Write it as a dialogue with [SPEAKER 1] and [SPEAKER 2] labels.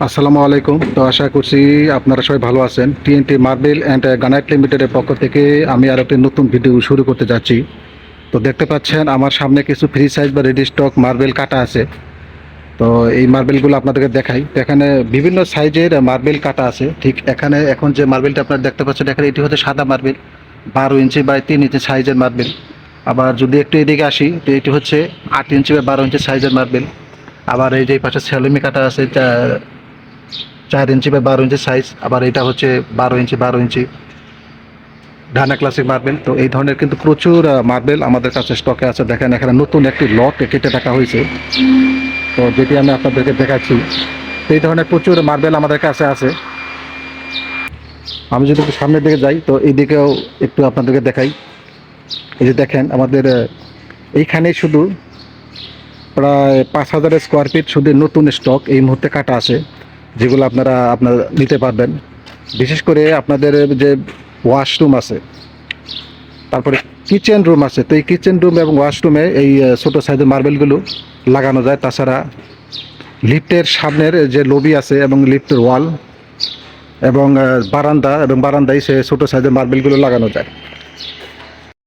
[SPEAKER 1] আসসালামু আলাইকুম। তো আশা করছি আপনারা সবাই ভালো আছেন। টিএনটি মার্বেল অ্যান্ড গ্রানাইট লিমিটেডের পক্ষ থেকে আমি আর একটি নতুন ভিডিও শুরু করতে যাচ্ছি। তো দেখতে পাচ্ছেন আমার সামনে কিছু ফ্রি সাইজ বা রেডি স্টক মার্বেল কাটা আছে। তো এই মার্বেলগুলো আপনাদেরকে দেখাই। তো এখানে বিভিন্ন সাইজের মার্বেল কাটা আছে। ঠিক এখানে এখন যে মার্বেলটা আপনারা দেখতে পাচ্ছেন, এখানে এটি হচ্ছে সাদা মার্বেল, 12 ইঞ্চি বাই 3 ইঞ্চি সাইজের মার্বেল। আবার যদি একটু এদিকে আসি, তো এটি হচ্ছে 8 ইঞ্চি বাই 12 ইঞ্চি সাইজের মার্বেল। আবার এই যে পাশে সেলোমি কাটা আছে, 4 ইঞ্চি বা 12 ইঞ্চি সাইজ। আবার এটা হচ্ছে 12 ইঞ্চি ঢানা ক্লাসিক মার্বেল। তো এই ধরনের কিন্তু প্রচুর মার্বেল আমাদের কাছে স্টকে আছে। দেখেন এখানে নতুন একটি লট কেটে রাখা হয়েছে, তো যেটি আমি আপনাদেরকে দেখাচ্ছি। তো এই ধরনের প্রচুর মার্বেল আমাদের কাছে আছে। আমি যদি একটু সামনের দিকে যাই, তো এই দিকেও একটু আপনাদেরকে দেখাই। এই যে দেখেন আমাদের এইখানে শুধু প্রায় 5,000 স্কোয়ার ফিট শুধু নতুন স্টক এই মুহূর্তে কাটা আছে, যেগুলো আপনারা নিতে পারবেন। বিশেষ করে আপনাদের যে ওয়াশরুম আছে, তারপরে কিচেন রুম আছে, তো এই কিচেন রুম এবং ওয়াশরুমে এই ছোটো সাইজের মার্বেলগুলো লাগানো যায়। তাছাড়া লিফটের সামনের যে লবি আছে এবং লিফটের ওয়াল এবং বারান্দায় সে ছোটো সাইজের মার্বেলগুলো লাগানো যায়।